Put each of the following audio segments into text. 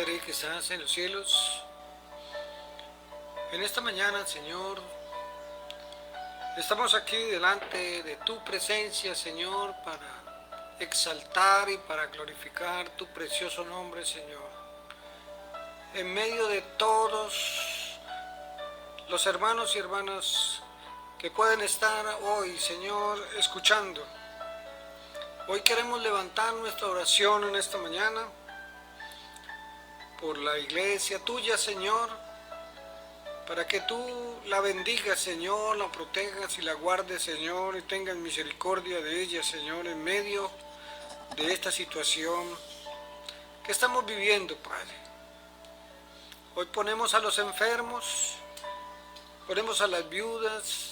Padre que estás en los cielos, en esta mañana, Señor, estamos aquí delante de tu presencia, Señor, para exaltar y para glorificar tu precioso nombre, Señor. En medio de todos los hermanos y hermanas que pueden estar hoy, Señor, escuchando. Hoy queremos levantar nuestra oración en esta mañana por la iglesia tuya, Señor, para que tú la bendigas, Señor, la protejas y la guardes, Señor, y tengas misericordia de ella, Señor, en medio de esta situación que estamos viviendo, Padre. Hoy ponemos a los enfermos, ponemos a las viudas,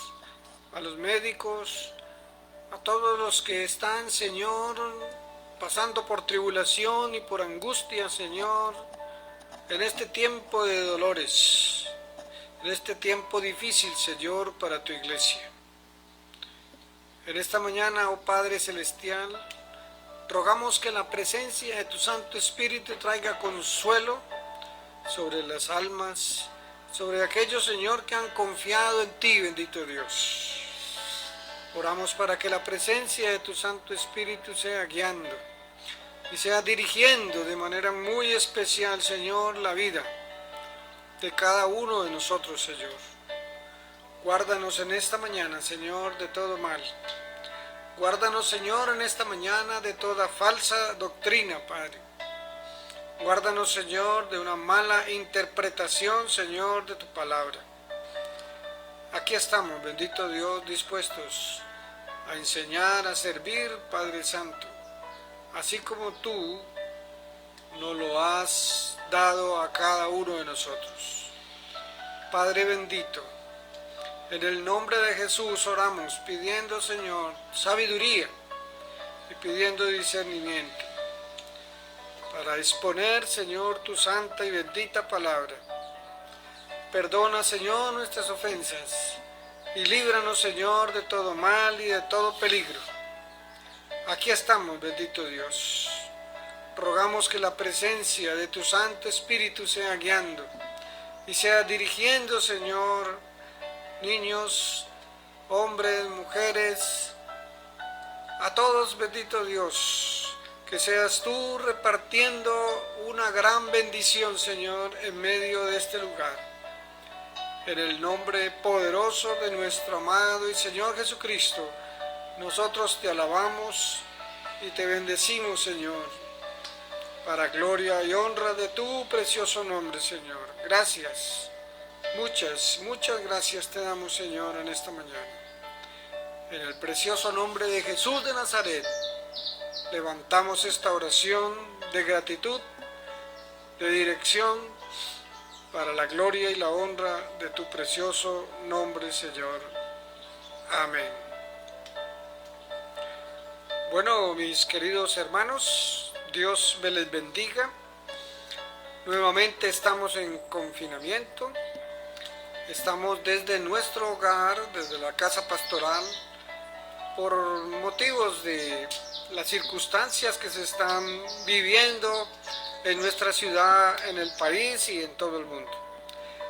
a los médicos, a todos los que están, Señor, pasando por tribulación y por angustia, Señor, en este tiempo de dolores, en este tiempo difícil, Señor, para tu iglesia. En esta mañana, oh Padre Celestial, rogamos que la presencia de tu Santo Espíritu traiga consuelo sobre las almas, sobre aquellos, Señor, que han confiado en ti, bendito Dios. Oramos para que la presencia de tu Santo Espíritu sea guiando y sea dirigiendo de manera muy especial, Señor, la vida de cada uno de nosotros, Señor. Guárdanos en esta mañana, Señor, de todo mal. Guárdanos, Señor, en esta mañana de toda falsa doctrina, Padre. Guárdanos, Señor, de una mala interpretación, Señor, de tu palabra. Aquí estamos, bendito Dios, dispuestos a enseñar, a servir, Padre Santo, así como tú nos lo has dado a cada uno de nosotros. Padre bendito, en el nombre de Jesús oramos, pidiendo, Señor, sabiduría y pidiendo discernimiento para exponer, Señor, tu santa y bendita palabra. Perdona, Señor, nuestras ofensas y líbranos, Señor, de todo mal y de todo peligro. Aquí estamos, bendito Dios. Rogamos que la presencia de tu Santo Espíritu sea guiando y sea dirigiendo, Señor, niños, hombres, mujeres, a todos, bendito Dios, que seas tú repartiendo una gran bendición, Señor, en medio de este lugar. En el nombre poderoso de nuestro amado y Señor Jesucristo, nosotros te alabamos y te bendecimos, Señor, para gloria y honra de tu precioso nombre, Señor. Gracias, muchas gracias te damos, Señor, en esta mañana. En el precioso nombre de Jesús de Nazaret, levantamos esta oración de gratitud, de dirección, para la gloria y la honra de tu precioso nombre, Señor. Amén. Bueno, mis queridos hermanos, Dios me les bendiga. Nuevamente estamos en confinamiento. Estamos desde nuestro hogar, desde la casa pastoral, por motivos de las circunstancias que se están viviendo en nuestra ciudad, en el país y en todo el mundo.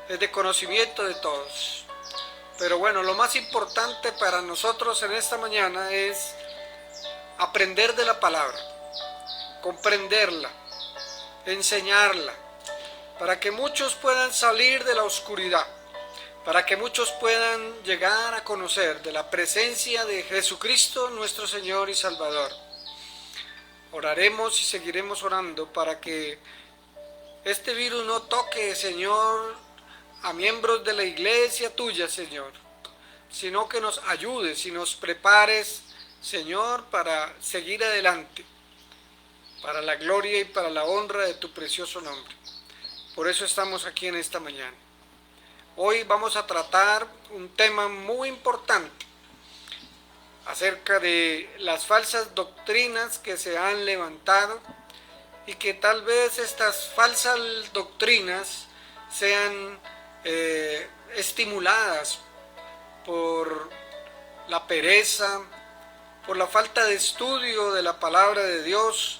Es de conocimiento de todos. Pero bueno, lo más importante para nosotros en esta mañana es aprender de la palabra, comprenderla, enseñarla, para que muchos puedan salir de la oscuridad, para que muchos puedan llegar a conocer de la presencia de Jesucristo, nuestro Señor y Salvador. Oraremos y seguiremos orando para que este virus no toque, Señor, a miembros de la iglesia tuya, Señor, sino que nos ayudes y nos prepares, Señor, para seguir adelante, para la gloria y para la honra de tu precioso nombre. Por eso estamos aquí en esta mañana. Hoy vamos a tratar un tema muy importante acerca de las falsas doctrinas que se han levantado y que tal vez estas falsas doctrinas sean estimuladas por la pereza, por la falta de estudio de la palabra de Dios,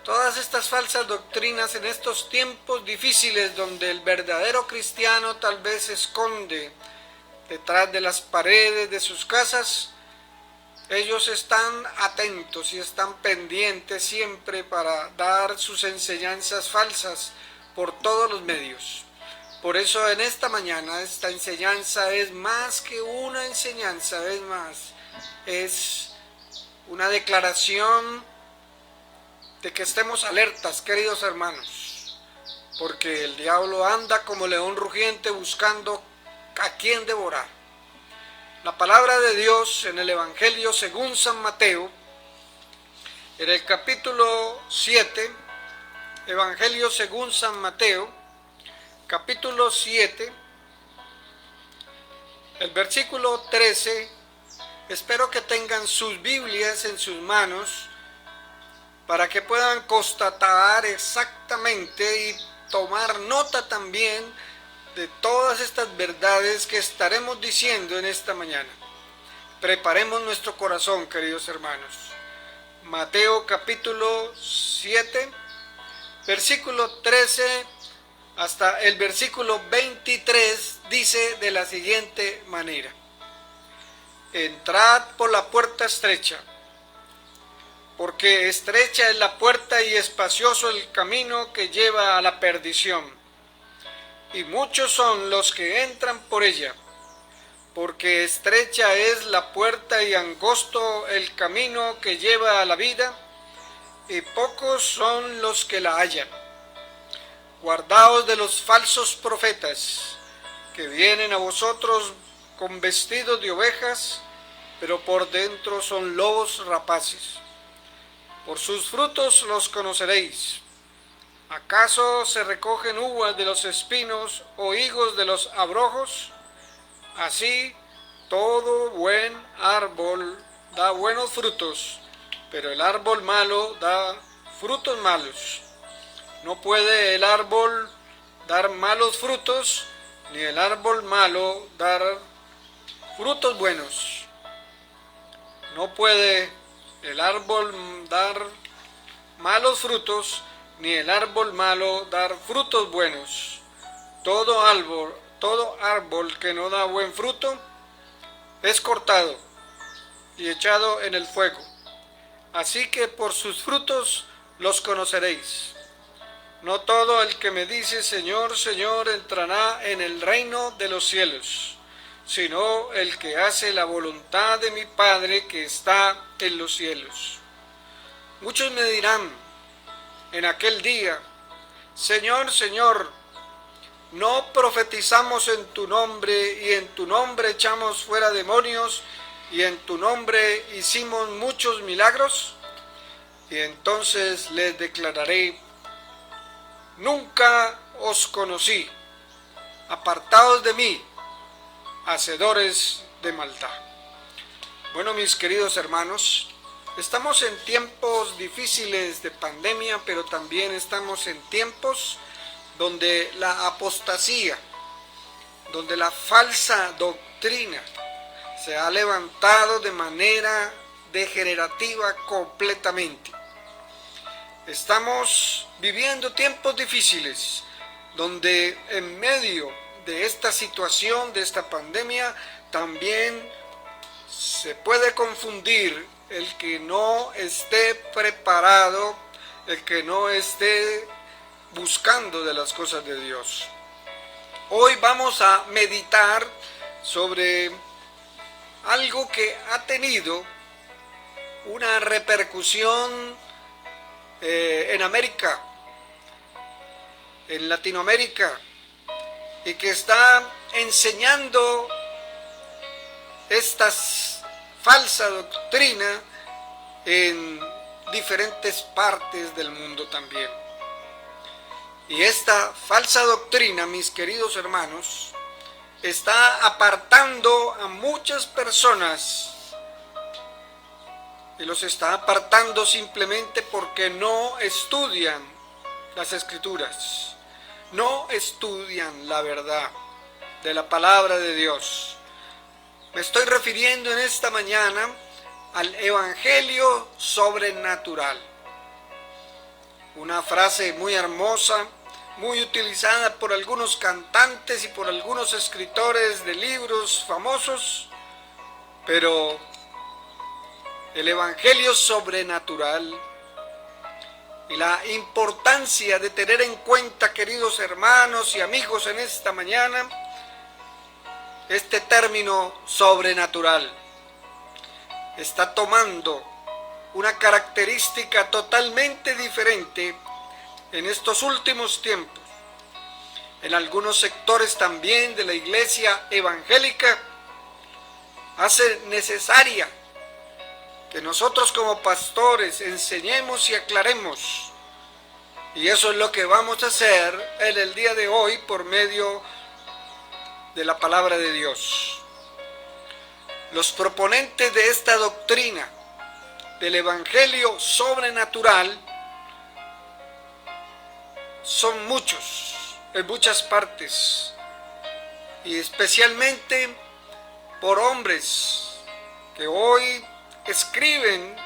Todas estas falsas doctrinas en estos tiempos difíciles donde el verdadero cristiano tal vez se esconde detrás de las paredes de sus casas, ellos están atentos y están pendientes siempre para dar sus enseñanzas falsas por todos los medios. Por eso en esta mañana esta enseñanza es más que una enseñanza, es una declaración de que estemos alertas, queridos hermanos, porque el diablo anda como león rugiente buscando a quien devorar. La palabra de Dios en el Evangelio según San Mateo, en el capítulo 7, Evangelio según San Mateo, capítulo 7, el versículo 13, espero que tengan sus Biblias en sus manos para que puedan constatar exactamente y tomar nota también de todas estas verdades que estaremos diciendo en esta mañana. Preparemos nuestro corazón, queridos hermanos. Mateo capítulo 7, versículo 13 hasta el versículo 23 dice de la siguiente manera: entrad por la puerta estrecha, porque estrecha es la puerta y espacioso el camino que lleva a la perdición, y muchos son los que entran por ella, porque estrecha es la puerta y angosto el camino que lleva a la vida, y pocos son los que la hallan. Guardaos de los falsos profetas, que vienen a vosotros con vestidos de ovejas, pero por dentro son lobos rapaces. Por sus frutos los conoceréis. ¿Acaso se recogen uvas de los espinos o higos de los abrojos? Así, todo buen árbol da buenos frutos, pero el árbol malo da frutos malos. No puede el árbol dar malos frutos, ni el árbol malo dar frutos buenos. No puede el árbol dar malos frutos, ni el árbol malo dar frutos buenos. Todo árbol que no da buen fruto es cortado y echado en el fuego. Así que por sus frutos los conoceréis. No todo el que me dice Señor, Señor entrará en el reino de los cielos, sino el que hace la voluntad de mi Padre que está en los cielos. Muchos me dirán en aquel día: Señor, Señor, ¿no profetizamos en tu nombre y en tu nombre echamos fuera demonios y en tu nombre hicimos muchos milagros? Y entonces les declararé: nunca os conocí, apartados de mí, hacedores de maldad. Bueno, mis queridos hermanos, estamos en tiempos difíciles de pandemia, pero también estamos en tiempos donde la apostasía, donde la falsa doctrina se ha levantado de manera degenerativa completamente. Estamos viviendo tiempos difíciles, donde en medio de esta situación, de esta pandemia, también se puede confundir el que no esté preparado, el que no esté buscando de las cosas de Dios. Hoy vamos a meditar sobre algo que ha tenido una repercusión en América, en Latinoamérica, y que está enseñando esta falsa doctrina en diferentes partes del mundo también. Y esta falsa doctrina, mis queridos hermanos, está apartando a muchas personas, y los está apartando simplemente porque no estudian las Escrituras, no estudian la verdad de la palabra de Dios. Me estoy refiriendo en esta mañana al Evangelio sobrenatural. una frase muy hermosa, muy utilizada por algunos cantantes y por algunos escritores de libros famosos, pero el Evangelio sobrenatural y la importancia de tener en cuenta, queridos hermanos y amigos, en esta mañana, este término sobrenatural está tomando una característica totalmente diferente en estos últimos tiempos. En algunos sectores también de la iglesia evangélica hace necesaria que nosotros como pastores enseñemos y aclaremos. Y eso es lo que vamos a hacer en el día de hoy por medio de la palabra de Dios. Los proponentes de esta doctrina del Evangelio sobrenatural son muchos, en muchas partes, y especialmente por hombres que hoy escriben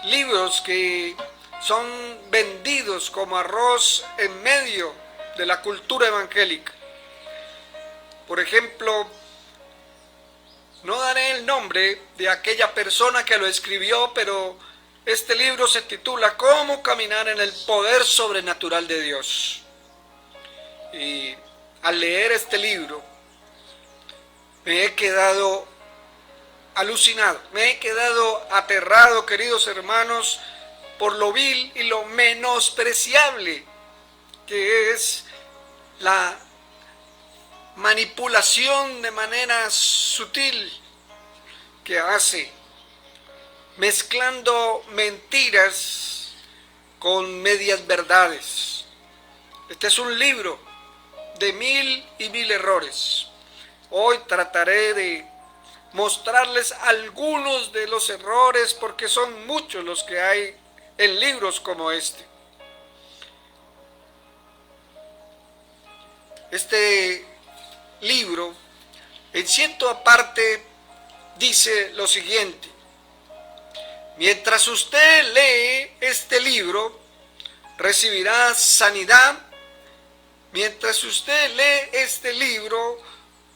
libros que son vendidos como arroz en medio de la cultura evangélica. Por ejemplo, no daré el nombre de aquella persona que lo escribió, pero este libro se titula ¿Cómo caminar en el poder sobrenatural de Dios? Y al leer este libro me he quedado alucinado, me he quedado aterrado, queridos hermanos, por lo vil y lo menospreciable que es la manipulación de manera sutil que hace, mezclando mentiras con medias verdades. Este es un libro de mil y mil errores. Hoy trataré de mostrarles algunos de los errores porque son muchos los que hay en libros como este. Este libro, en cierta parte, dice lo siguiente: mientras usted lee este libro, recibirá sanidad. Mientras usted lee este libro,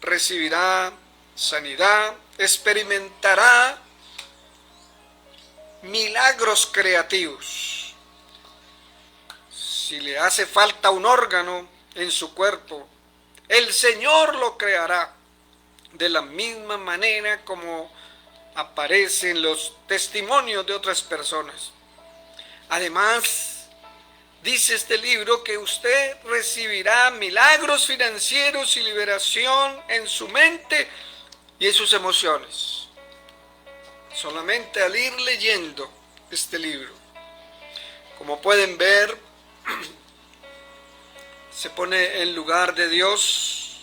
recibirá sanidad, experimentará milagros creativos. Si le hace falta un órgano en su cuerpo, el Señor lo creará de la misma manera como aparece en los testimonios de otras personas. Además, dice este libro que usted recibirá milagros financieros y liberación en su mente y en sus emociones. Solamente al ir leyendo este libro. Como pueden ver, se pone en lugar de Dios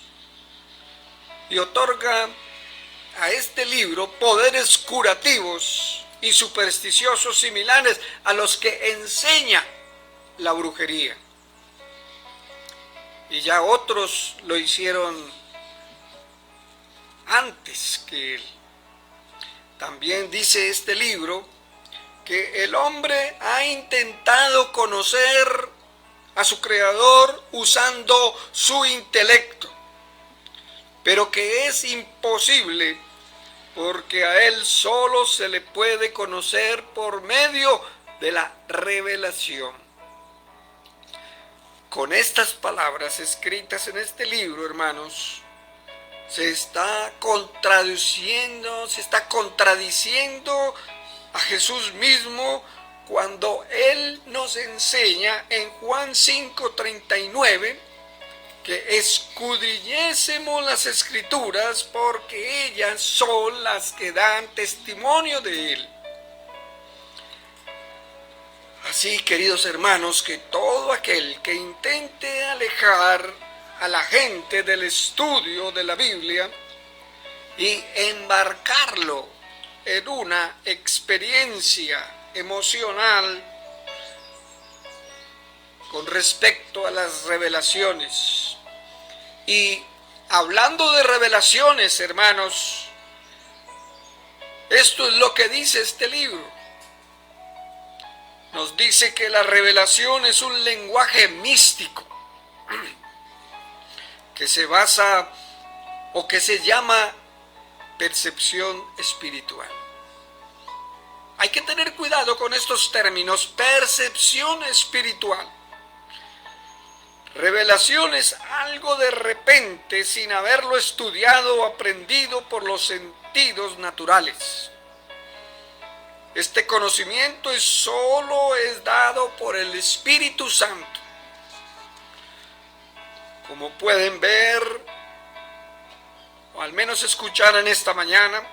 y otorga a este libro poderes curativos y supersticiosos similares a los que enseña la brujería. Y ya otros lo hicieron antes que él. También dice este libro que el hombre ha intentado conocer a su creador usando su intelecto, pero que es imposible porque a él solo se le puede conocer por medio de la revelación. Con estas palabras escritas en este libro, hermanos, se está contradiciendo a Jesús mismo cuando Él nos enseña en Juan 5:39 que escudriñésemos las Escrituras porque ellas son las que dan testimonio de Él. Así, queridos hermanos, que todo aquel que intente alejar a la gente del estudio de la Biblia y embarcarlo en una experiencia emocional con respecto a las revelaciones. Y hablando de revelaciones, hermanos, esto es lo que dice este libro. nos dice que la revelación es un lenguaje místico que se basa o que se llama percepción espiritual. Hay que tener cuidado con estos términos. Percepción espiritual. Revelación es algo de repente sin haberlo estudiado o aprendido por los sentidos naturales. Este conocimiento solo es dado por el Espíritu Santo. Como pueden ver, o al menos escuchar en esta mañana,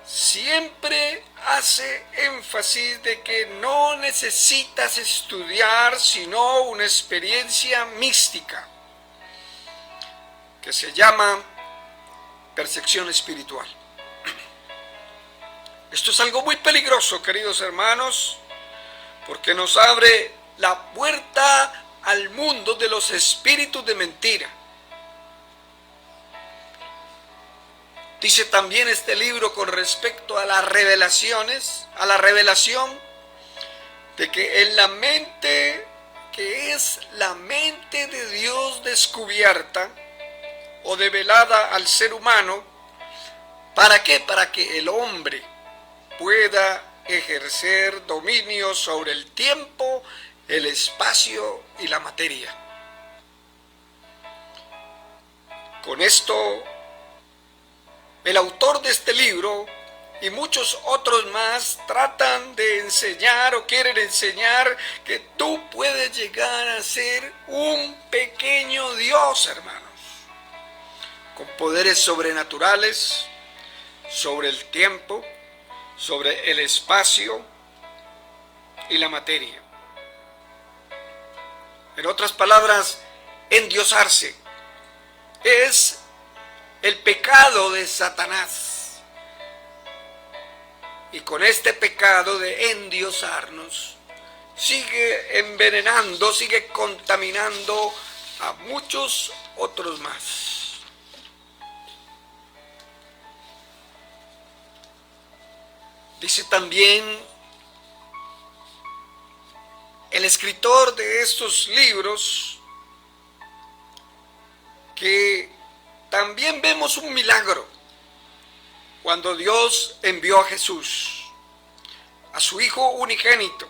siempre hace énfasis de que no necesitas estudiar sino una experiencia mística que se llama percepción espiritual. Esto es algo muy peligroso, queridos hermanos, porque nos abre la puerta al mundo de los espíritus de mentira. Dice también este libro con respecto a las revelaciones, a la revelación, de que en la mente, que es la mente de Dios descubierta o develada al ser humano, ¿para qué? Para que el hombre pueda ejercer dominio sobre el tiempo, el espacio y la materia. Con esto, el autor de este libro y muchos otros más tratan de enseñar o quieren enseñar que tú puedes llegar a ser un pequeño Dios, hermanos, con poderes sobrenaturales sobre el tiempo, sobre el espacio y la materia. En otras palabras, endiosarse es el pecado de Satanás. Y con este pecado de endiosarnos, sigue envenenando, sigue contaminando a muchos otros más. Dice también el escritor de estos libros que también vemos un milagro cuando Dios envió a Jesús, a su Hijo unigénito,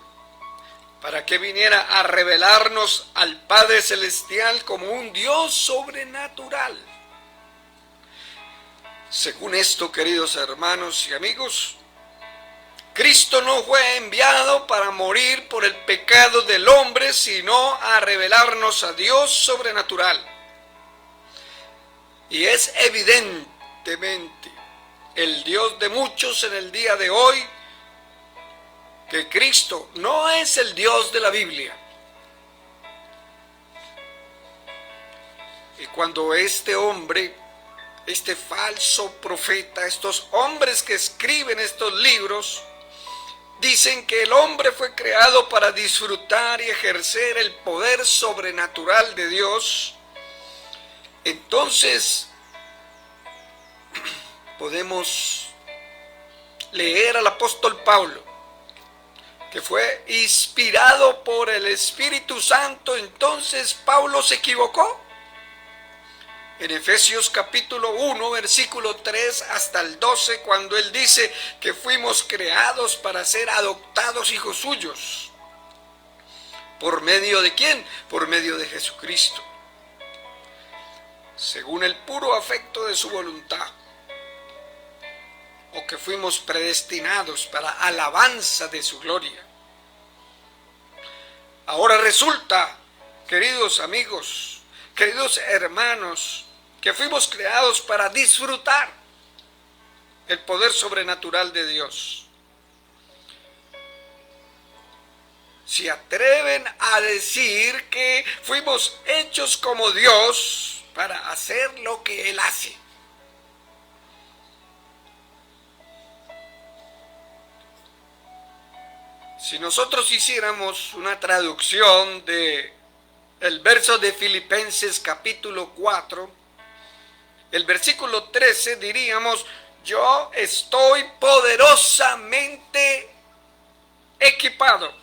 para que viniera a revelarnos al Padre Celestial como un Dios sobrenatural. Según esto, queridos hermanos y amigos, Cristo no fue enviado para morir por el pecado del hombre, sino a revelarnos a Dios sobrenatural. Y es evidentemente el Dios de muchos en el día de hoy que Cristo no es el Dios de la Biblia. Y cuando este hombre, este falso profeta, estos hombres que escriben estos libros, dicen que el hombre fue creado para disfrutar y ejercer el poder sobrenatural de Dios, entonces podemos leer al apóstol Pablo, que fue inspirado por el Espíritu Santo. Entonces Pablo se equivocó. En Efesios capítulo 1, versículo 3 hasta el 12, cuando él dice que fuimos creados para ser adoptados hijos suyos. ¿Por medio de quién? Por medio de Jesucristo, según el puro afecto de su voluntad, o que fuimos predestinados para alabanza de su gloria. Ahora resulta, queridos amigos, queridos hermanos, que fuimos creados para disfrutar el poder sobrenatural de Dios. Se atreven a decir que fuimos hechos como Dios para hacer lo que Él hace. Si nosotros hiciéramos una traducción de el verso de Filipenses capítulo 4, el versículo 13, diríamos: yo estoy poderosamente equipado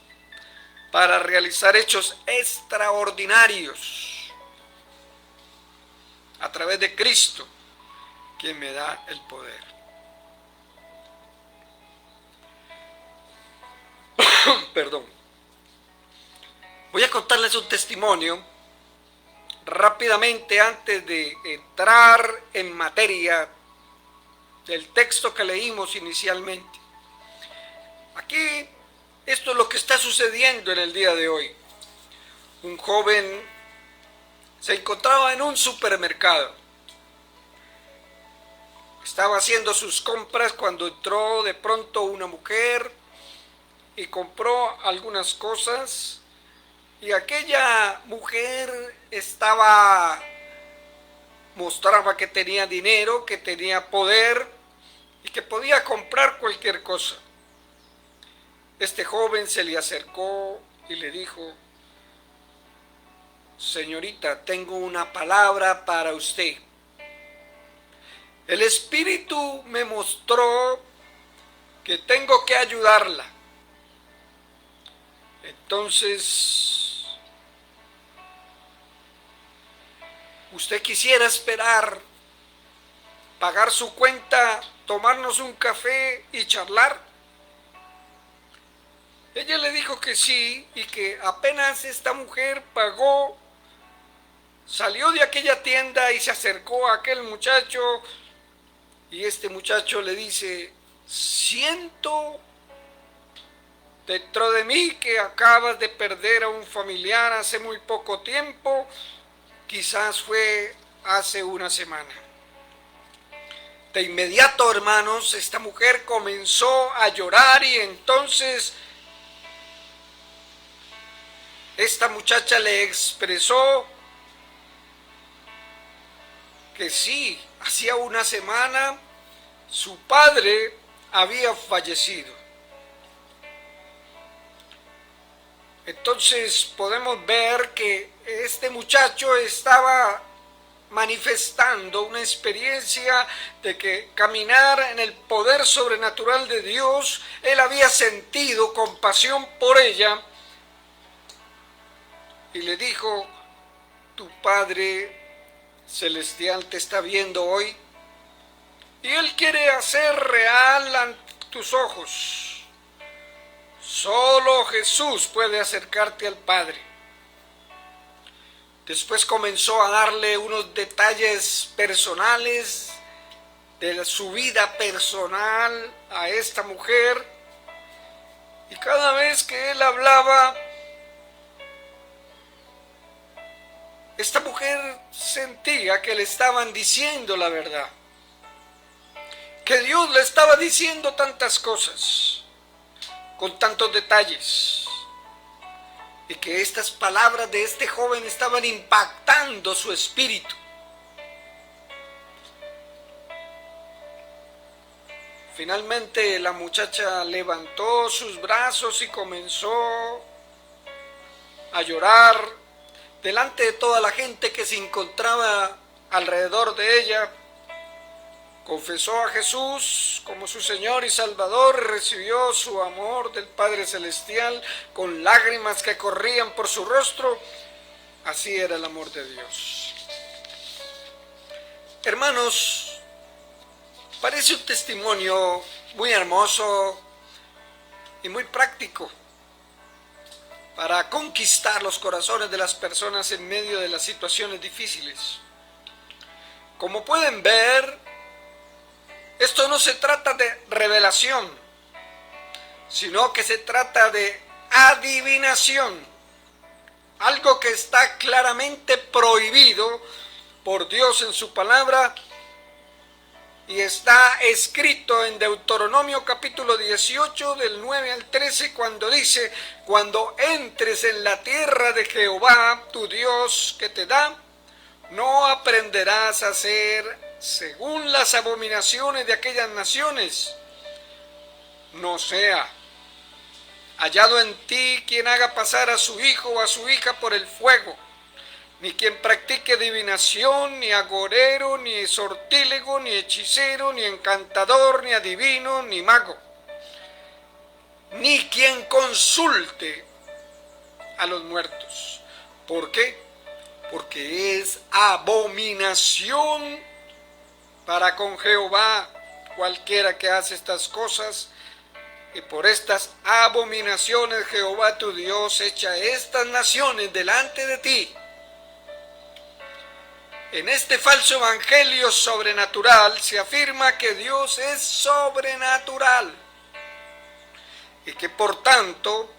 para realizar hechos extraordinarios a través de Cristo, quien me da el poder. Perdón. Voy a contarles un testimonio rápidamente antes de entrar en materia del texto que leímos inicialmente. Aquí, esto es lo que está sucediendo en el día de hoy. Un joven se encontraba en un supermercado. Estaba haciendo sus compras cuando entró de pronto una mujer y compró algunas cosas, y aquella mujer mostraba que tenía dinero, que tenía poder y que podía comprar cualquier cosa. Este joven se le acercó y le dijo: señorita, tengo una palabra para usted. El Espíritu me mostró que tengo que ayudarla. Entonces, ¿usted quisiera esperar, pagar su cuenta, tomarnos un café y charlar? Ella le dijo que sí, y que apenas esta mujer pagó, salió de aquella tienda y se acercó a aquel muchacho, y este muchacho le dice: siento dentro de mí que acabas de perder a un familiar hace muy poco tiempo, quizás fue hace una semana. De inmediato, hermanos, esta mujer comenzó a llorar, y entonces esta muchacha le expresó que sí, hacía una semana su padre había fallecido. Entonces podemos ver que este muchacho estaba manifestando una experiencia de que caminar en el poder sobrenatural de Dios, él había sentido compasión por ella, y le dijo: tu Padre Celestial te está viendo hoy, y Él quiere hacer real ante tus ojos. Solo Jesús puede acercarte al Padre. Después comenzó a darle unos detalles personales de su vida personal a esta mujer, y cada vez que él hablaba, esta mujer sentía que le estaban diciendo la verdad, que Dios le estaba diciendo tantas cosas, con tantos detalles, y que estas palabras de este joven estaban impactando su espíritu. Finalmente la muchacha levantó sus brazos y comenzó a llorar delante de toda la gente que se encontraba alrededor de ella. Confesó a Jesús como su Señor y Salvador, y recibió su amor del Padre Celestial con lágrimas que corrían por su rostro. Así era el amor de Dios. Hermanos, parece un testimonio muy hermoso y muy práctico para conquistar los corazones de las personas en medio de las situaciones difíciles. Como pueden ver, esto no se trata de revelación, sino que se trata de adivinación, algo que está claramente prohibido por Dios en su palabra, y está escrito en Deuteronomio capítulo 18 del 9 al 13, cuando dice: cuando entres en la tierra de Jehová tu Dios que te da, no aprenderás a hacer según las abominaciones de aquellas naciones. No sea hallado en ti quien haga pasar a su hijo o a su hija por el fuego, ni quien practique adivinación, ni agorero, ni sortílego, ni hechicero, ni encantador, ni adivino, ni mago. ni quien consulte a los muertos. ¿Por qué? Porque es abominación para con Jehová cualquiera que hace estas cosas, y por estas abominaciones Jehová tu Dios echa estas naciones delante de ti. En este falso evangelio sobrenatural se afirma que Dios es sobrenatural y que por tanto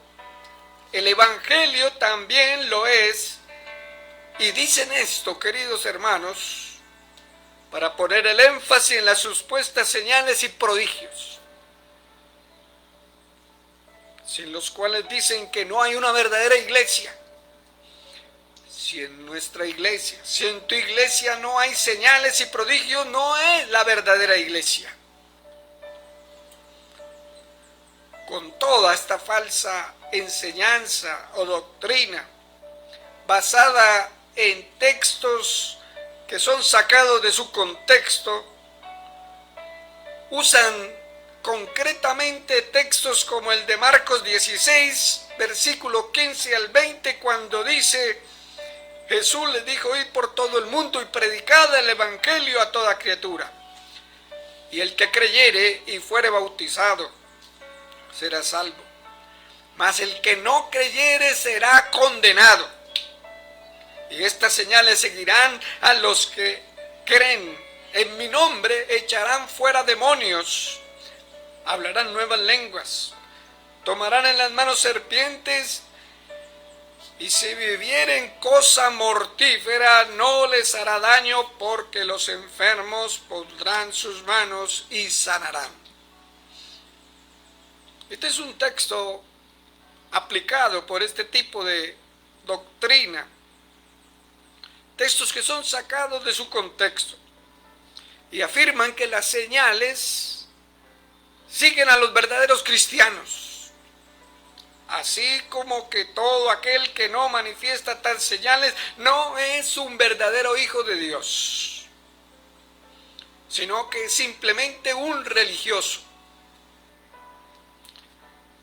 el evangelio también lo es. Y dicen esto, queridos hermanos, para poner el énfasis en las supuestas señales y prodigios, sin los cuales dicen que no hay una verdadera iglesia. Si en nuestra iglesia, si en tu iglesia no hay señales y prodigios, no es la verdadera iglesia. Con toda esta falsa enseñanza o doctrina basada en textos que son sacados de su contexto, usan concretamente textos como el de Marcos 16, versículo 15 al 20, cuando dice: Jesús les dijo: id por todo el mundo y predicad el evangelio a toda criatura. Y el que creyere y fuere bautizado será salvo, mas el que no creyere será condenado. Y estas señales seguirán a los que creen. En mi nombre echarán fuera demonios, hablarán nuevas lenguas, tomarán en las manos serpientes, y si bebieren cosa mortífera no les hará daño, porque los enfermos pondrán sus manos y sanarán. Este es un texto aplicado por este tipo de doctrina, textos que son sacados de su contexto y afirman que las señales siguen a los verdaderos cristianos, así como que todo aquel que no manifiesta tales señales no es un verdadero hijo de Dios, sino que es simplemente un religioso.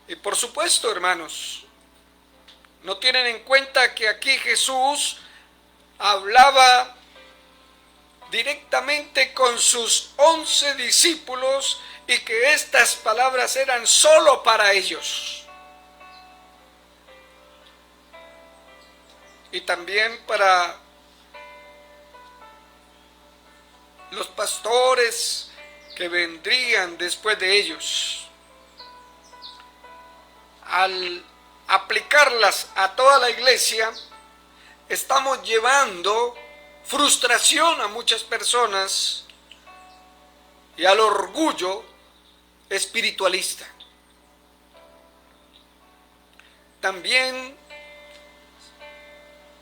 Y por supuesto, hermanos, no tienen en cuenta que aquí Jesús hablaba directamente con sus 11 discípulos y que estas palabras eran solo para ellos. Y también para los pastores que vendrían después de ellos. Al aplicarlas a toda la iglesia, estamos llevando frustración a muchas personas y al orgullo espiritualista. También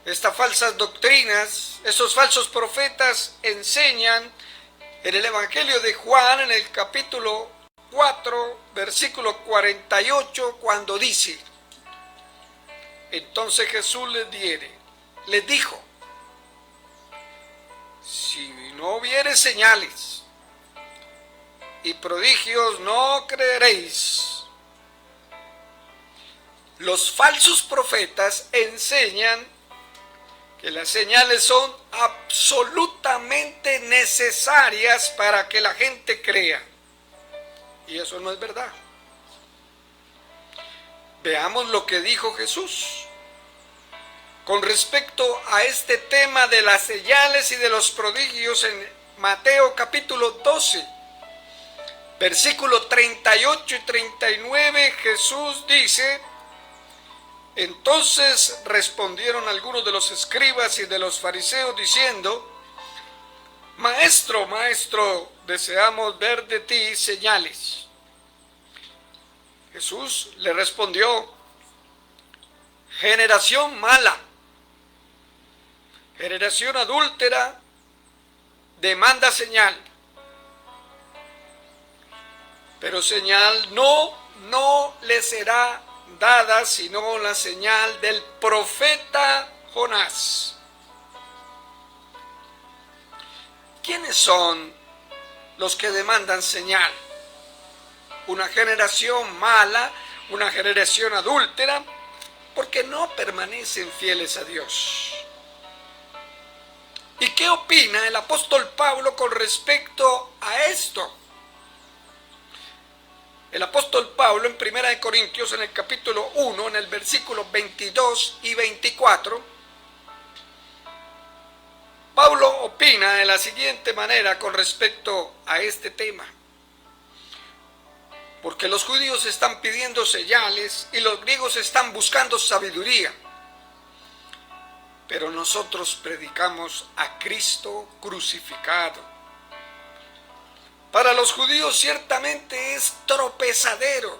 estas falsas doctrinas, esos falsos profetas enseñan en el Evangelio de Juan, en el capítulo 4, versículo 48, cuando dice: entonces Jesús les dijo: si no hubiere señales y prodigios, no creeréis. Los falsos profetas enseñan que las señales son absolutamente necesarias para que la gente crea. Y eso no es verdad. Veamos lo que dijo Jesús con respecto a este tema de las señales y de los prodigios en Mateo capítulo 12, versículos 38 y 39. Jesús dice: entonces respondieron algunos de los escribas y de los fariseos diciendo: Maestro, maestro, deseamos ver de ti señales. Jesús le respondió: generación mala, generación adúltera, demanda señal. Pero señal no le será dada sino la señal del profeta Jonás. ¿Quiénes son los que demandan señal? Una generación mala, una generación adúltera, porque no permanecen fieles a Dios. ¿Y qué opina el apóstol Pablo con respecto a esto? El apóstol Pablo en 1 Corintios, en el capítulo 1, en el versículo 22 y 24, Pablo opina de la siguiente manera con respecto a este tema. Porque los judíos están pidiendo señales y los griegos están buscando sabiduría. Pero nosotros predicamos a Cristo crucificado. Para los judíos ciertamente es tropezadero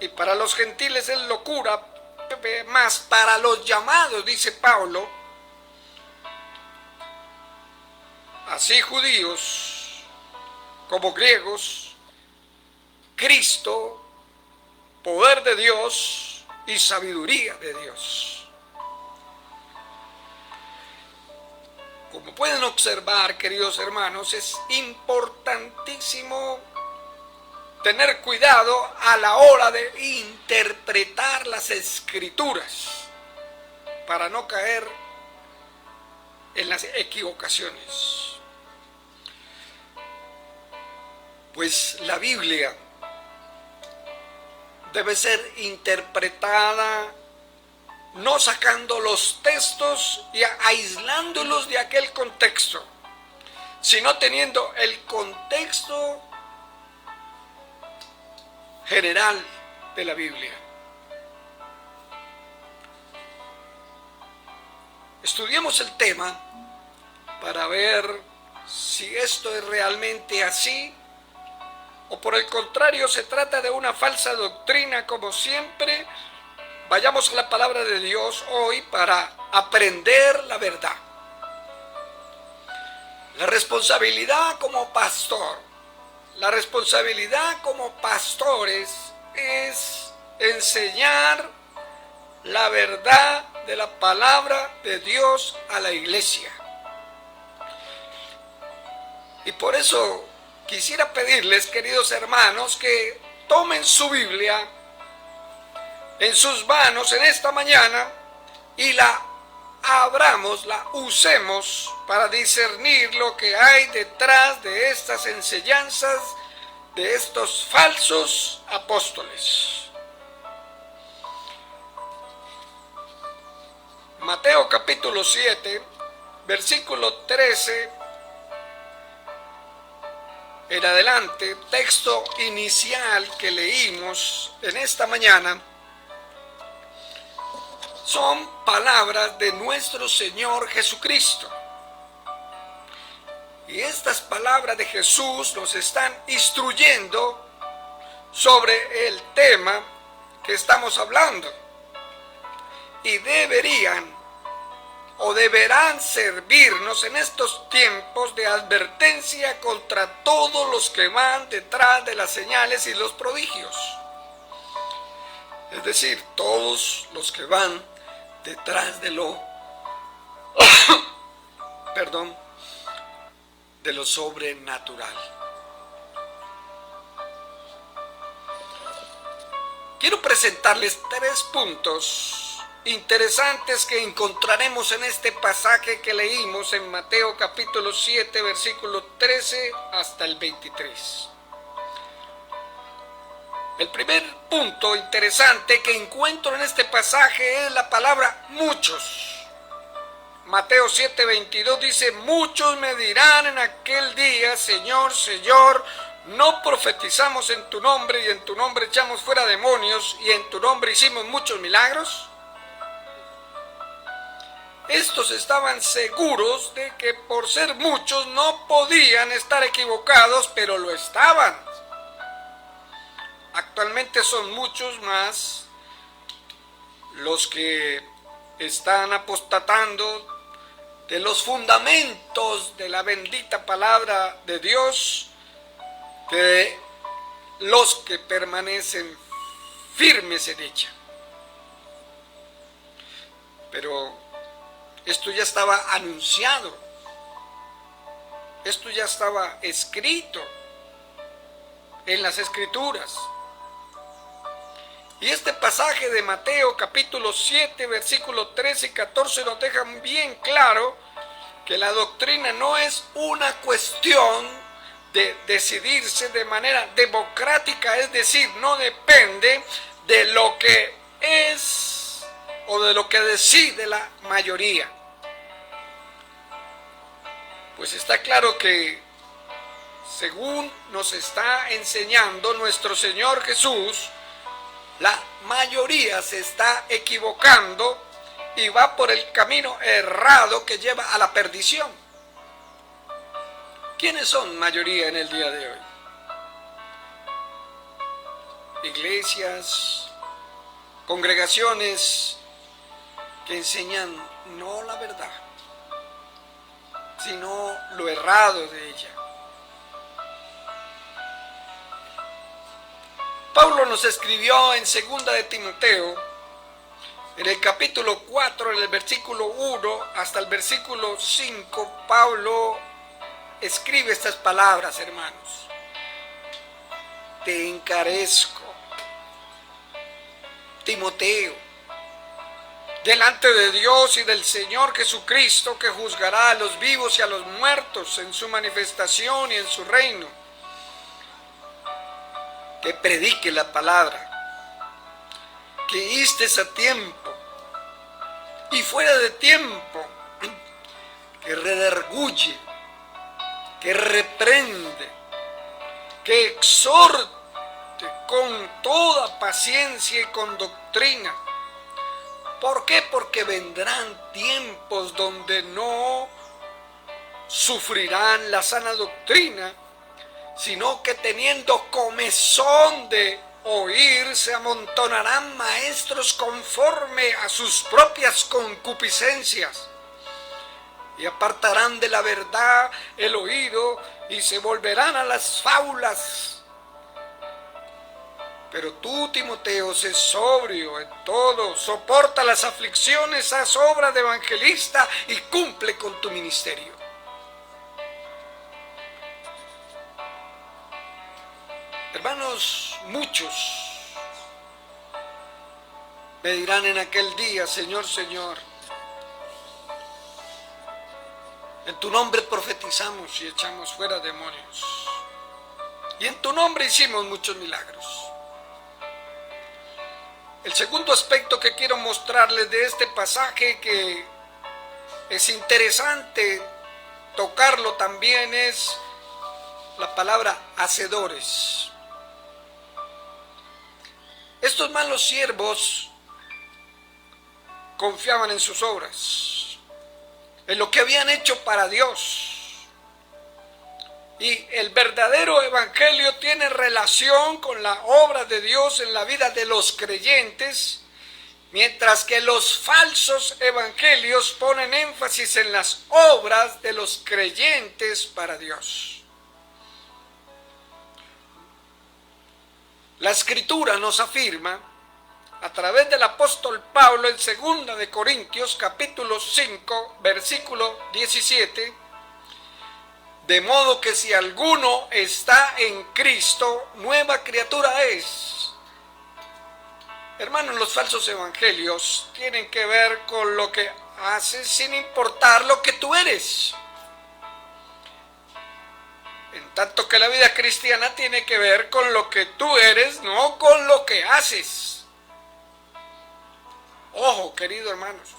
y para los gentiles es locura, más para los llamados, dice Pablo, así judíos como griegos, Cristo, poder de Dios y sabiduría de Dios. Como pueden observar, queridos hermanos, es importantísimo tener cuidado a la hora de interpretar las Escrituras para no caer en las equivocaciones. Pues la Biblia debe ser interpretada no sacando los textos y aislándolos de aquel contexto, sino teniendo el contexto general de la Biblia. Estudiemos el tema para ver si esto es realmente así o por el contrario se trata de una falsa doctrina. Como siempre, vayamos a la palabra de Dios hoy para aprender la verdad. La responsabilidad como pastor, la responsabilidad como pastores es enseñar la verdad de la palabra de Dios a la iglesia. Y por eso quisiera pedirles, queridos hermanos, que tomen su Biblia en sus manos en esta mañana y la abramos, la usemos para discernir lo que hay detrás de estas enseñanzas de estos falsos apóstoles. Mateo capítulo 7, versículo 13 en adelante, texto inicial que leímos en esta mañana, son palabras de nuestro Señor Jesucristo. Y estas palabras de Jesús nos están instruyendo sobre el tema que estamos hablando. Y deberían o deberán servirnos en estos tiempos de advertencia contra todos los que van detrás de las señales y los prodigios. Es decir, todos los que van detrás de lo de lo sobrenatural. Quiero presentarles 3 puntos interesantes que encontraremos en este pasaje que leímos en Mateo capítulo 7, versículo 13 hasta el 23. El primer punto interesante que encuentro en este pasaje es la palabra muchos. Mateo 7:22 dice: muchos me dirán en aquel día, Señor, Señor, ¿no profetizamos en tu nombre y en tu nombre echamos fuera demonios y en tu nombre hicimos muchos milagros? Estos estaban seguros de que por ser muchos no podían estar equivocados, pero lo estaban. Actualmente son muchos más los que están apostatando de los fundamentos de la bendita palabra de Dios, que los que permanecen firmes en ella. Pero esto ya estaba anunciado, esto ya estaba escrito en las Escrituras. Y este pasaje de Mateo capítulo 7, versículos 13 y 14 nos deja bien claro que la doctrina no es una cuestión de decidirse de manera democrática, es decir, no depende de lo que es o de lo que decide la mayoría. Pues está claro que, según nos está enseñando nuestro Señor Jesús, la mayoría se está equivocando y va por el camino errado que lleva a la perdición. ¿Quiénes son mayoría en el día de hoy? Iglesias, congregaciones que enseñan no la verdad, sino lo errado de ella. Pablo nos escribió en 2 de Timoteo, en el capítulo 4, en el versículo 1 hasta el versículo 5, Pablo escribe estas palabras, hermanos. Te encarezco, Timoteo, delante de Dios y del Señor Jesucristo, que juzgará a los vivos y a los muertos en su manifestación y en su reino, que predique la palabra, que instes a tiempo y fuera de tiempo, que redarguye, que reprende, que exhorte con toda paciencia y con doctrina. ¿Por qué? Porque vendrán tiempos donde no sufrirán la sana doctrina, sino que teniendo comezón de oír, se amontonarán maestros conforme a sus propias concupiscencias, y apartarán de la verdad el oído, y se volverán a las fábulas. Pero tú, Timoteo, sé sobrio en todo, soporta las aflicciones, haz obra de evangelista y cumple con tu ministerio. Hermanos, muchos me dirán en aquel día: Señor, Señor, en tu nombre profetizamos y echamos fuera demonios, y en tu nombre hicimos muchos milagros. El segundo aspecto que quiero mostrarles de este pasaje, que es interesante tocarlo también, es la palabra hacedores. Estos malos siervos confiaban en sus obras, en lo que habían hecho para Dios. Y el verdadero evangelio tiene relación con la obra de Dios en la vida de los creyentes, mientras que los falsos evangelios ponen énfasis en las obras de los creyentes para Dios. La Escritura nos afirma, a través del apóstol Pablo, en 2 de Corintios, capítulo 5, versículo 17, de modo que si alguno está en Cristo, nueva criatura es. Hermanos, los falsos evangelios tienen que ver con lo que haces sin importar lo que tú eres. En tanto que la vida cristiana tiene que ver con lo que tú eres, no con lo que haces. Ojo, queridos hermanos,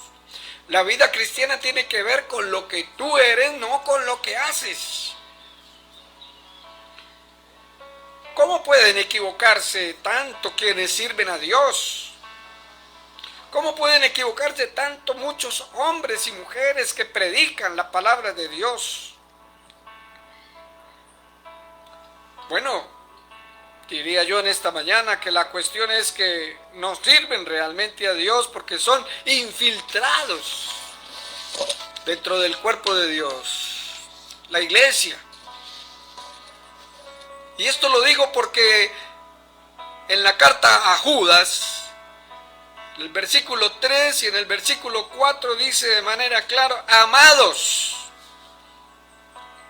la vida cristiana tiene que ver con lo que tú eres, no con lo que haces. ¿Cómo pueden equivocarse tanto quienes sirven a Dios? ¿Cómo pueden equivocarse tanto muchos hombres y mujeres que predican la palabra de Dios? Bueno, diría yo en esta mañana que la cuestión es que no sirven realmente a Dios porque son infiltrados dentro del cuerpo de Dios, la iglesia. Y esto lo digo porque en la carta a Judas, en el versículo 3 y en el versículo 4 dice de manera clara: amados,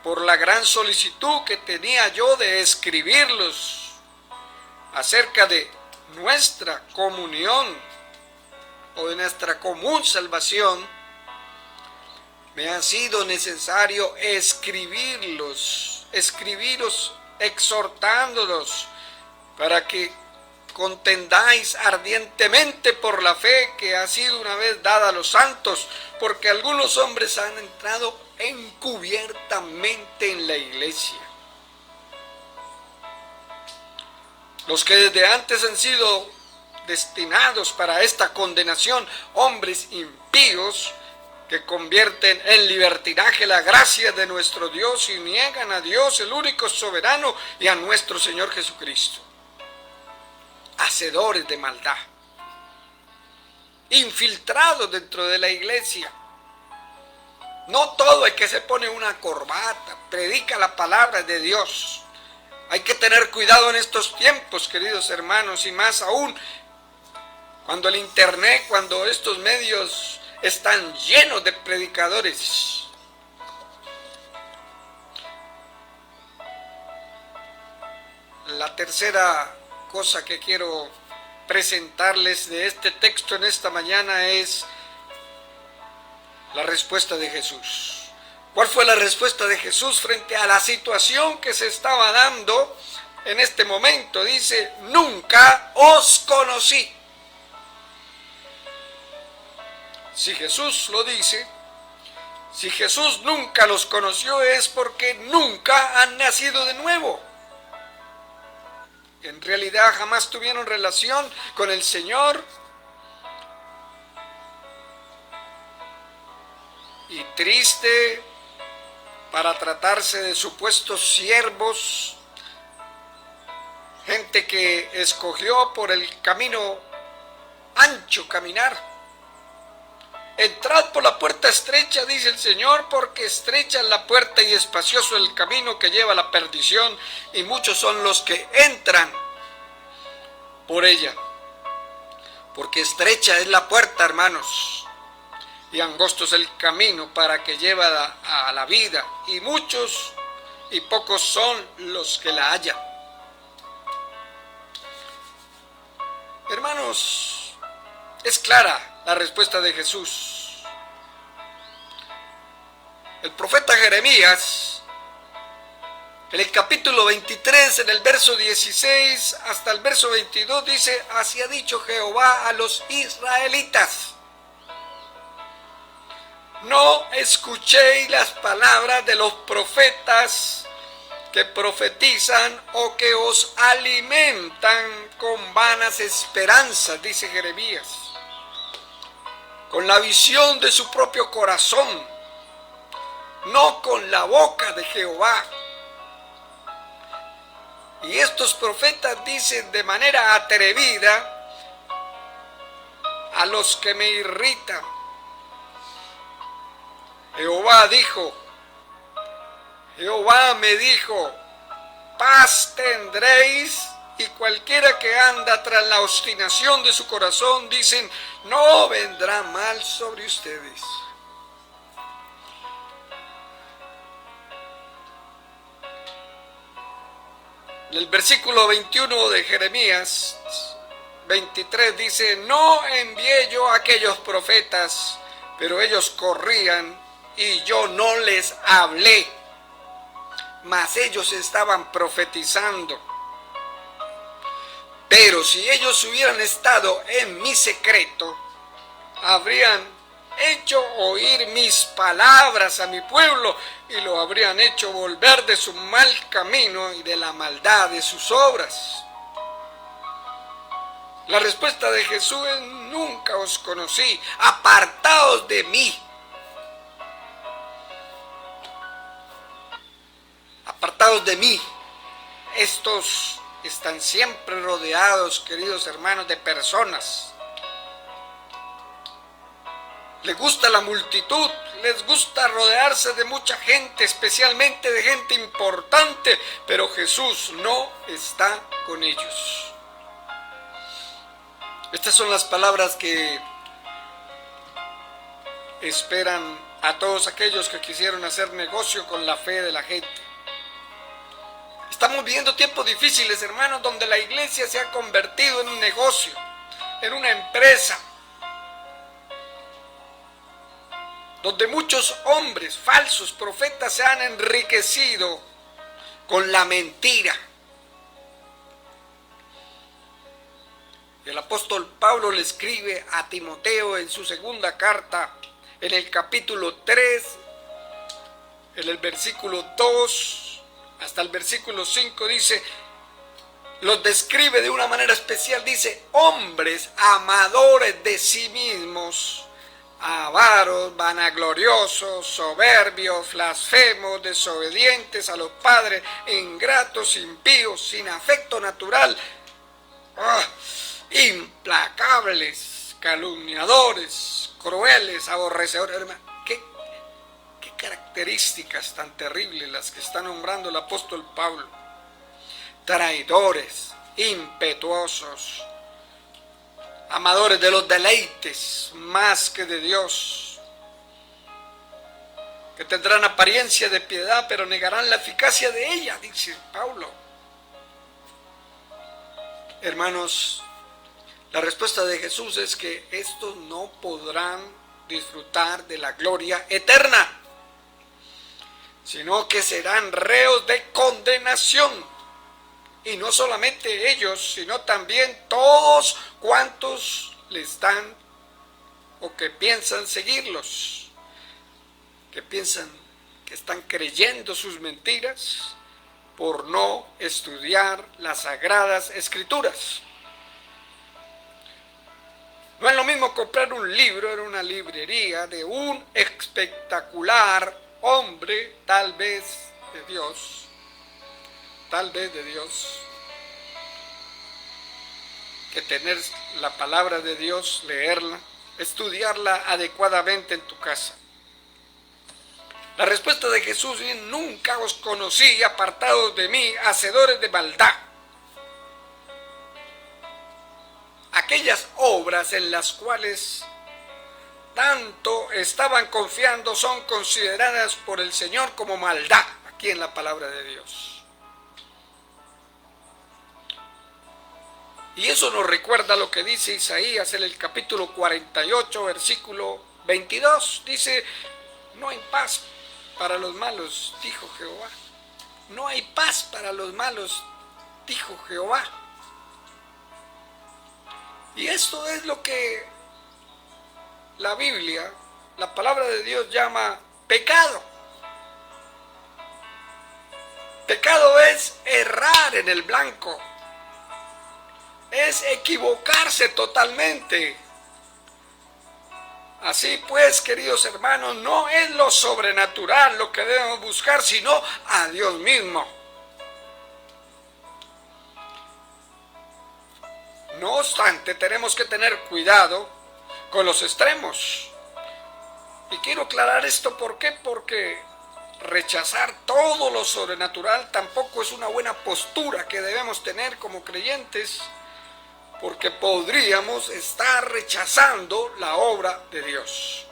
por la gran solicitud que tenía yo de escribirlos acerca de nuestra comunión o de nuestra común salvación, me ha sido necesario escribiros exhortándolos para que contendáis ardientemente por la fe que ha sido una vez dada a los santos, porque algunos hombres han entrado encubiertamente en la iglesia, los que desde antes han sido destinados para esta condenación, hombres impíos que convierten en libertinaje la gracia de nuestro Dios y niegan a Dios, el único soberano, y a nuestro Señor Jesucristo. Hacedores de maldad, infiltrados dentro de la iglesia. No todo el que se pone una corbata predica la palabra de Dios. Hay que tener cuidado en estos tiempos, queridos hermanos, y más aún cuando el internet, cuando estos medios están llenos de predicadores. La tercera cosa que quiero presentarles de este texto en esta mañana es la respuesta de Jesús. ¿Cuál fue la respuesta de Jesús frente a la situación que se estaba dando en este momento? Dice: nunca os conocí. Si Jesús lo dice, si Jesús nunca los conoció, es porque nunca han nacido de nuevo. En realidad jamás tuvieron relación con el Señor. Y triste, para tratarse de supuestos siervos, gente que escogió por el camino ancho caminar. Entrad por la puerta estrecha, dice el Señor, porque estrecha es la puerta y espacioso el camino que lleva a la perdición, y muchos son los que entran por ella. Porque estrecha es la puerta, hermanos, y angosto es el camino para que lleva a la vida, y muchos y pocos son los que la hallan. Hermanos, es clara la respuesta de Jesús. El profeta Jeremías, en el capítulo 23, en el verso 16 hasta el verso 22, dice: así ha dicho Jehová a los israelitas: no escuchéis las palabras de los profetas que profetizan o que os alimentan con vanas esperanzas, dice Jeremías, con la visión de su propio corazón, no con la boca de Jehová. Y estos profetas dicen de manera atrevida a los que me irritan: Jehová me dijo, paz tendréis, y cualquiera que anda tras la obstinación de su corazón, dicen, no vendrá mal sobre ustedes. En el versículo 21 de Jeremías 23 dice: no envié yo a aquellos profetas, pero ellos corrían y yo no les hablé, mas ellos estaban profetizando. Pero si ellos hubieran estado en mi secreto, habrían hecho oír mis palabras a mi pueblo y lo habrían hecho volver de su mal camino y de la maldad de sus obras. La respuesta de Jesús es: nunca os conocí, apartaos de mí. Apartados de mí. Estos están siempre rodeados, queridos hermanos, de personas. Les gusta la multitud, les gusta rodearse de mucha gente, especialmente de gente importante, pero Jesús no está con ellos. Estas son las palabras que esperan a todos aquellos que quisieron hacer negocio con la fe de la gente. Estamos viviendo tiempos difíciles, hermanos, donde la iglesia se ha convertido en un negocio, en una empresa, donde muchos hombres, falsos profetas, se han enriquecido con la mentira. El apóstol Pablo le escribe a Timoteo en su segunda carta, en el capítulo 3, en el versículo 2 hasta el versículo 5, dice, los describe de una manera especial, dice, hombres amadores de sí mismos, avaros, vanagloriosos, soberbios, blasfemos, desobedientes a los padres, ingratos, impíos, sin afecto natural, implacables, calumniadores, crueles, aborrecedores. Hermano, ¿qué características tan terribles las que está nombrando el apóstol Pablo? Traidores, impetuosos, amadores de los deleites más que de Dios, que tendrán apariencia de piedad, pero negarán la eficacia de ella, dice Pablo. Hermanos, la respuesta de Jesús es que estos no podrán disfrutar de la gloria eterna, sino que serán reos de condenación. Y no solamente ellos, sino también todos cuantos le están o que piensan seguirlos, que piensan que están creyendo sus mentiras por no estudiar las Sagradas Escrituras. No es lo mismo comprar un libro en una librería de un espectacular hombre, tal vez de Dios, que tener la palabra de Dios, leerla, estudiarla adecuadamente en tu casa. La respuesta de Jesús es: nunca os conocí, apartados de mí, hacedores de maldad. Aquellas obras en las cuales tanto estaban confiando son consideradas por el Señor como maldad, aquí en la palabra de Dios. Y eso nos recuerda lo que dice Isaías en el capítulo 48, versículo 22. Dice: no hay paz para los malos, dijo Jehová. No hay paz para los malos, dijo Jehová. Y esto es lo que la Biblia, la palabra de Dios, llama pecado. Pecado es errar en el blanco, es equivocarse totalmente. Así pues, queridos hermanos, no es lo sobrenatural lo que debemos buscar, sino a Dios mismo. No obstante, tenemos que tener cuidado con los extremos. Y quiero aclarar esto, ¿por qué? Porque rechazar todo lo sobrenatural tampoco es una buena postura que debemos tener como creyentes, porque podríamos estar rechazando la obra de Dios.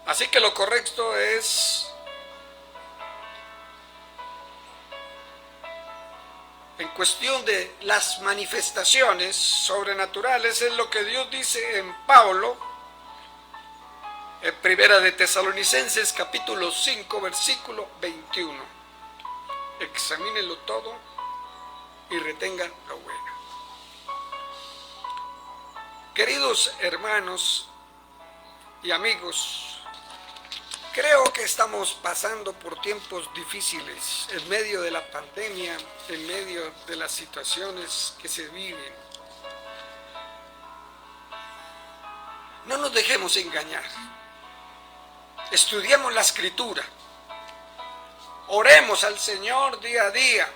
Así que lo correcto es, en cuestión de las manifestaciones sobrenaturales, es lo que Dios dice en Pablo, en Primera de Tesalonicenses, capítulo 5, versículo 21. Examínenlo todo y retengan lo bueno. Queridos hermanos y amigos, creo que estamos pasando por tiempos difíciles en medio de la pandemia, en medio de las situaciones que se viven. No nos dejemos engañar. Estudiemos la Escritura. Oremos al Señor día a día.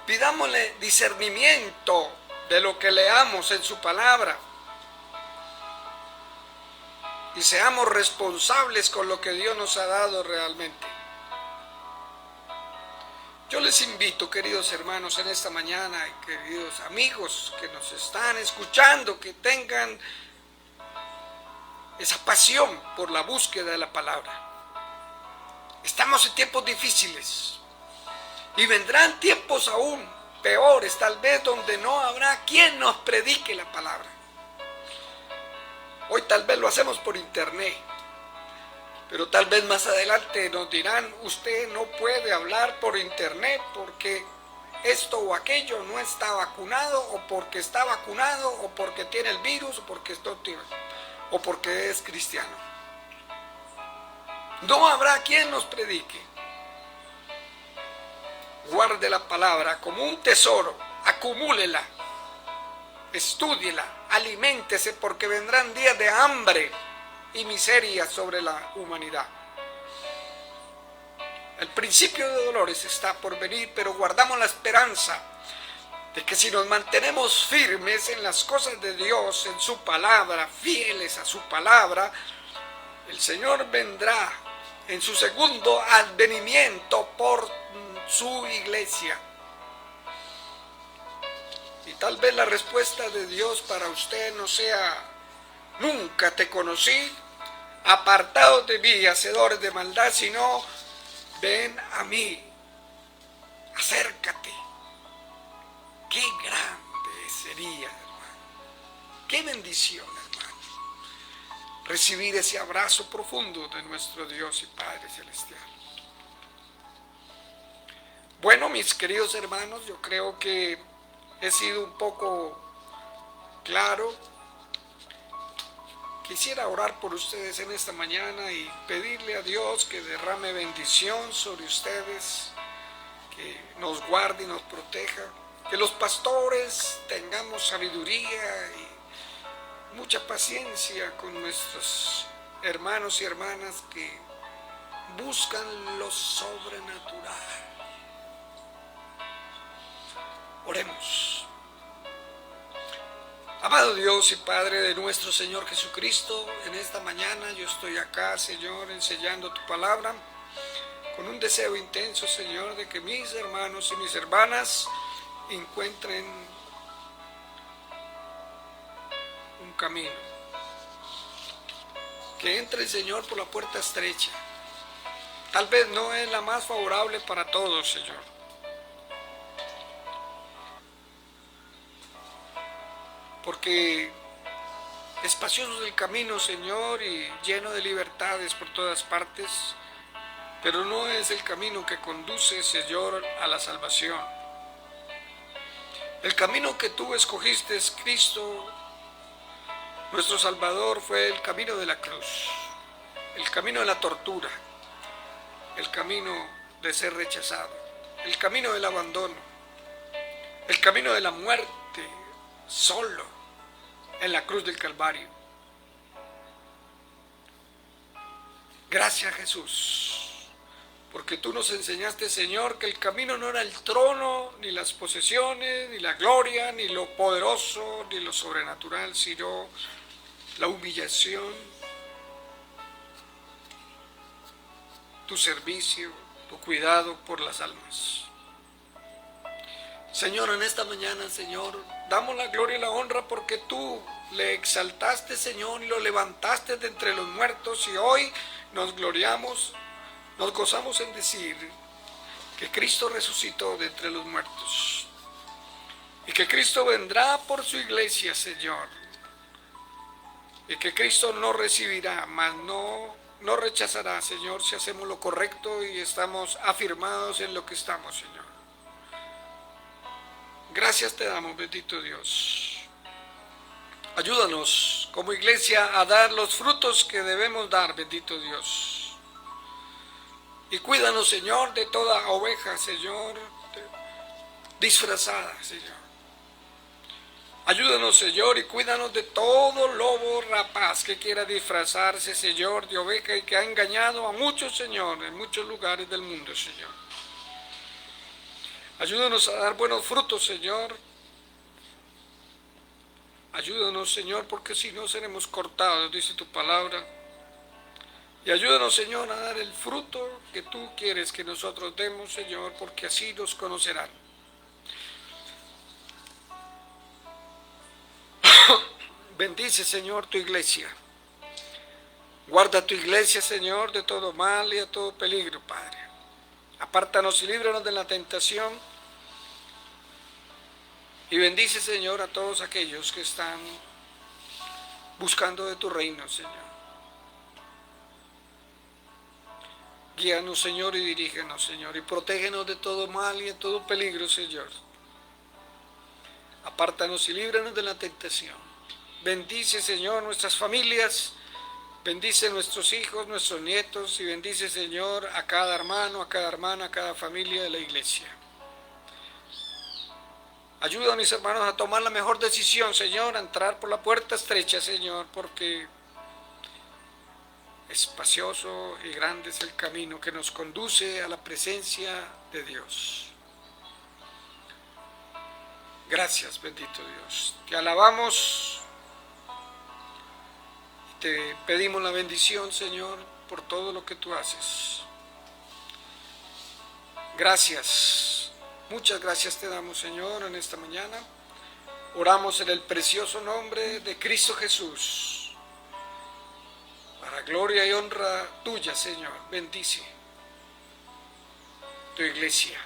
Pidámosle discernimiento de lo que leamos en su palabra. Y seamos responsables con lo que Dios nos ha dado realmente. Yo les invito, queridos hermanos, en esta mañana, y queridos amigos que nos están escuchando, que tengan esa pasión por la búsqueda de la palabra. Estamos en tiempos difíciles. Y vendrán tiempos aún peores, tal vez donde no habrá quien nos predique la palabra. Hoy tal vez lo hacemos por internet, pero tal vez más adelante nos dirán, usted no puede hablar por internet porque esto o aquello no está vacunado, o porque está vacunado, o porque tiene el virus, o porque es cristiano. No habrá quien nos predique. Guarde la palabra como un tesoro, acumúlela, estúdiela, aliméntese, porque vendrán días de hambre y miseria sobre la humanidad. El principio de dolores está por venir, pero guardamos la esperanza de que si nos mantenemos firmes en las cosas de Dios, en su palabra, fieles a su palabra, el Señor vendrá en su segundo advenimiento por su iglesia. Y tal vez la respuesta de Dios para usted no sea: nunca te conocí, apartados de mí, hacedores de maldad, sino: ven a mí, acércate. Qué grande sería, hermano. Qué bendición, hermano, recibir ese abrazo profundo de nuestro Dios y Padre Celestial. Bueno, mis queridos hermanos, yo creo que he sido un poco claro. Quisiera orar por ustedes en esta mañana y pedirle a Dios que derrame bendición sobre ustedes, que nos guarde y nos proteja, que los pastores tengamos sabiduría y mucha paciencia con nuestros hermanos y hermanas que buscan lo sobrenatural. Oremos. Amado Dios y Padre de nuestro Señor Jesucristo, en esta mañana yo estoy acá, Señor, enseñando tu palabra, con un deseo intenso, Señor, de que mis hermanos y mis hermanas encuentren un camino. Que entren, Señor, por la puerta estrecha. Tal vez no es la más favorable para todos, Señor. Porque espacioso es el camino, Señor, y lleno de libertades por todas partes, pero no es el camino que conduce, Señor, a la salvación. El camino que tú escogiste es Cristo, nuestro Salvador, fue el camino de la cruz, el camino de la tortura, el camino de ser rechazado, el camino del abandono, el camino de la muerte, solo en la cruz del Calvario. Gracias, Jesús, porque tú nos enseñaste, Señor, que el camino no era el trono, ni las posesiones, ni la gloria, ni lo poderoso, ni lo sobrenatural, sino la humillación, tu servicio, tu cuidado por las almas. Señor, en esta mañana, Señor, damos la gloria y la honra porque tú le exaltaste, Señor, y lo levantaste de entre los muertos, y hoy nos gloriamos, nos gozamos en decir que Cristo resucitó de entre los muertos y que Cristo vendrá por su iglesia, Señor, y que Cristo nos recibirá, mas no rechazará, Señor, si hacemos lo correcto y estamos afirmados en lo que estamos, Señor. Gracias te damos, bendito Dios. Ayúdanos como iglesia a dar los frutos que debemos dar, bendito Dios. Y cuídanos, Señor, de toda oveja, Señor, disfrazada, Señor. Ayúdanos, Señor, y cuídanos de todo lobo rapaz que quiera disfrazarse, Señor, de oveja y que ha engañado a muchos, Señor, en muchos lugares del mundo, Señor. Ayúdanos a dar buenos frutos, Señor. Ayúdanos, Señor, porque si no seremos cortados, dice tu palabra. Y ayúdanos, Señor, a dar el fruto que tú quieres que nosotros demos, Señor, porque así nos conocerán. Bendice, Señor, tu iglesia. Guarda tu iglesia, Señor, de todo mal y de todo peligro, Padre. Apártanos y líbranos de la tentación. Y bendice, Señor, a todos aquellos que están buscando de tu reino, Señor. Guíanos, Señor, y dirígenos, Señor, y protégenos de todo mal y de todo peligro, Señor. Apártanos y líbranos de la tentación. Bendice, Señor, nuestras familias, bendice nuestros hijos, nuestros nietos, y bendice, Señor, a cada hermano, a cada hermana, a cada familia de la iglesia. Ayuda a mis hermanos a tomar la mejor decisión, Señor, a entrar por la puerta estrecha, Señor, porque espacioso y grande es el camino que nos conduce a la presencia de Dios. Gracias, bendito Dios. Te alabamos y te pedimos la bendición, Señor, por todo lo que tú haces. Gracias, muchas gracias te damos, Señor, en esta mañana. Oramos en el precioso nombre de Cristo Jesús. Para gloria y honra tuya, Señor, bendice tu iglesia.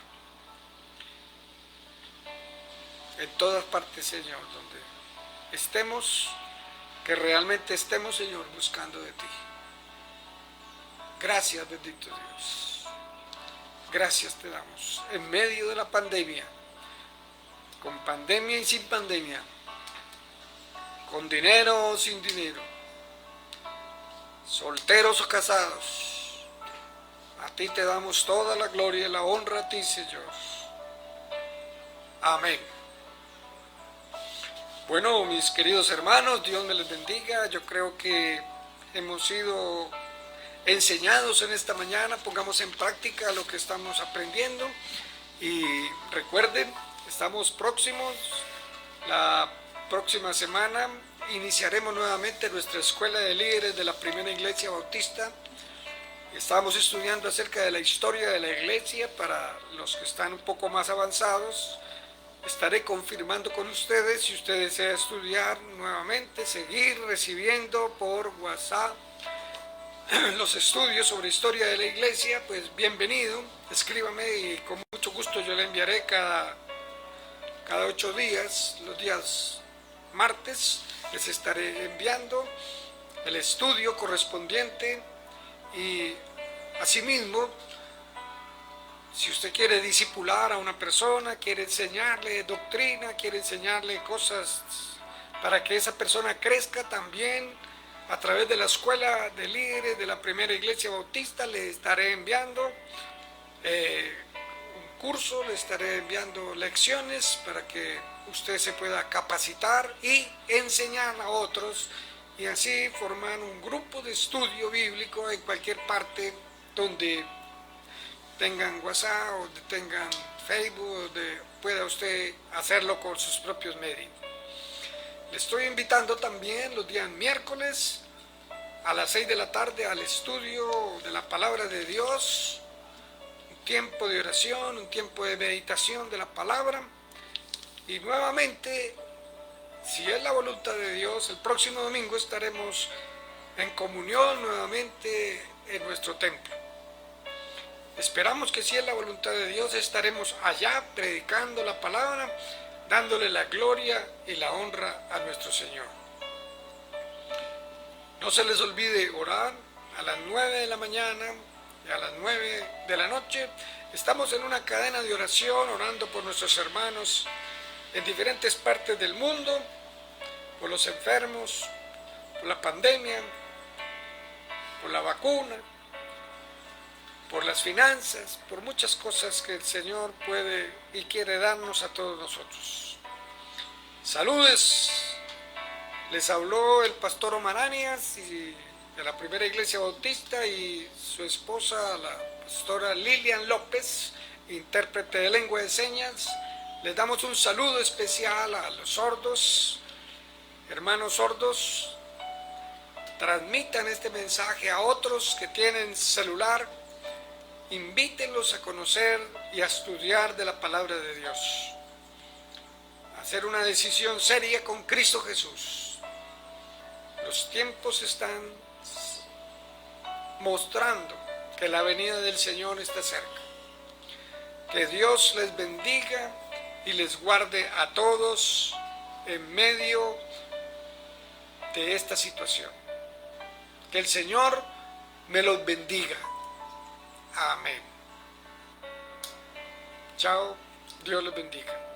En todas partes, Señor, donde estemos, que realmente estemos, Señor, buscando de ti. Gracias, bendito Dios. Gracias te damos. En medio de la pandemia, con pandemia y sin pandemia, con dinero o sin dinero, solteros o casados, a ti te damos toda la gloria y la honra a ti, Señor. Amén. Bueno, mis queridos hermanos, Dios me les bendiga. Yo creo que hemos sido enseñados en esta mañana. Pongamos en práctica lo que estamos aprendiendo. Y recuerden, estamos próximos. La próxima semana iniciaremos nuevamente nuestra escuela de líderes de la Primera Iglesia Bautista. Estamos estudiando acerca de la historia de la iglesia. Para los que están un poco más avanzados, estaré confirmando con ustedes. Si usted desea estudiar nuevamente, seguir recibiendo por WhatsApp los estudios sobre historia de la iglesia, pues bienvenido. Escríbame y con mucho gusto yo le enviaré cada 8 días, los días martes, les estaré enviando el estudio correspondiente. Y asimismo, si usted quiere discipular a una persona, quiere enseñarle doctrina, quiere enseñarle cosas para que esa persona crezca también, a través de la escuela de líderes de la Primera Iglesia Bautista, le estaré enviando un curso, le estaré enviando lecciones para que usted se pueda capacitar y enseñar a otros, y así formar un grupo de estudio bíblico en cualquier parte donde tengan WhatsApp o tengan Facebook, donde pueda usted hacerlo con sus propios medios. Le estoy invitando también los días miércoles a las 6 de la tarde al estudio de la palabra de Dios, un tiempo de oración, un tiempo de meditación de la palabra. Y nuevamente, si es la voluntad de Dios, el próximo domingo estaremos en comunión nuevamente en nuestro templo. Esperamos que si es la voluntad de Dios, estaremos allá predicando la palabra, dándole la gloria y la honra a nuestro Señor. No se les olvide orar a las 9 de la mañana y a las 9 de la noche. Estamos en una cadena de oración, orando por nuestros hermanos en diferentes partes del mundo, por los enfermos, por la pandemia, por la vacuna, por las finanzas, por muchas cosas que el Señor puede y quiere darnos a todos nosotros. Saludes, les habló el pastor Omar Arias de la Primera Iglesia Bautista, y su esposa, la pastora Lilian López, intérprete de lengua de señas. Les damos un saludo especial a los sordos. Hermanos sordos, transmitan este mensaje a otros que tienen celular. Invítenlos a conocer y a estudiar de la palabra de Dios. Hacer una decisión seria con Cristo Jesús. Los tiempos están mostrando que la venida del Señor está cerca. Que Dios les bendiga y les guarde a todos en medio de esta situación. Que el Señor me los bendiga. Amén. Chao, Dios les bendiga.